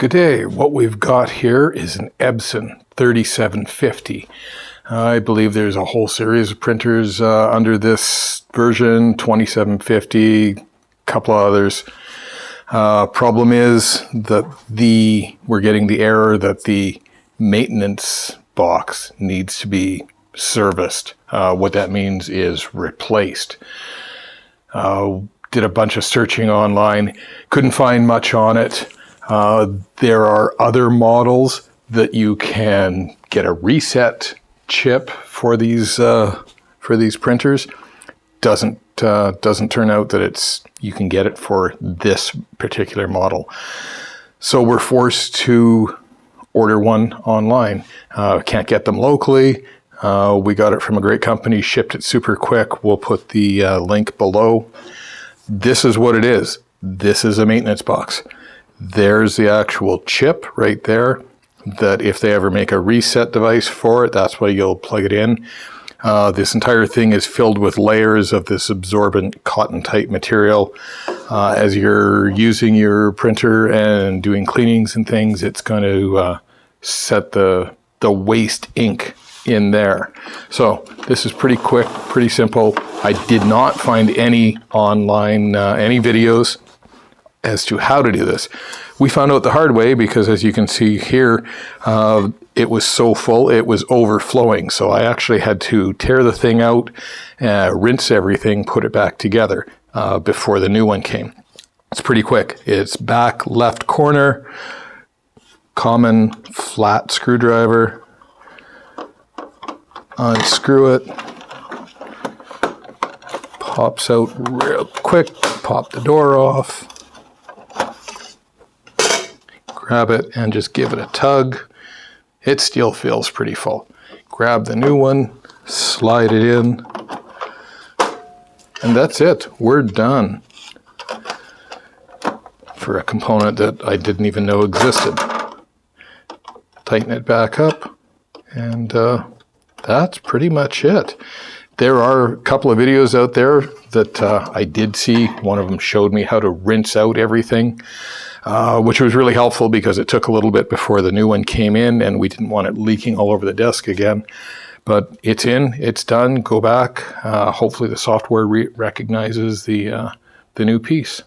Good day. What we've got here is an Epson 3750. I believe there's a whole series of printers under this version, 2750, a couple of others. Problem is that we're getting the error that the maintenance box needs to be serviced. What that means is replaced. Did a bunch of searching online, couldn't find much on it. There are other models that you can get a reset chip for these printers. Doesn't turn out that you can get it for this particular model. So we're forced to order one online. Can't get them locally. We got it from a great company, shipped it super quick. We'll put the link below. This is what it is. This is a maintenance box. There's the actual chip right there, that if they ever make a reset device for it, that's why you'll plug it in. This entire thing is filled with layers of this absorbent cotton type material. As you're using your printer and doing cleanings and things, it's going to set the waste ink in there. So this is pretty quick, pretty simple. I did not find any online, any videos as to how to do this. We found out the hard way because, as you can see here, it was so full, it was overflowing. So I actually had to tear the thing out, rinse everything, put it back together before the new one came. It's pretty quick. It's back left corner, common flat screwdriver. Unscrew it. Pops out real quick. Pop the door off. Grab it and just give it a tug. It still feels pretty full. Grab the new one, slide it in, and that's it. We're done. For a component that I didn't even know existed. Tighten it back up, and that's pretty much it. There are a couple of videos out there that I did see. One of them showed me how to rinse out everything, which was really helpful because it took a little bit before the new one came in and we didn't want it leaking all over the desk again. But it's in, it's done, go back. Hopefully the software recognizes the new piece.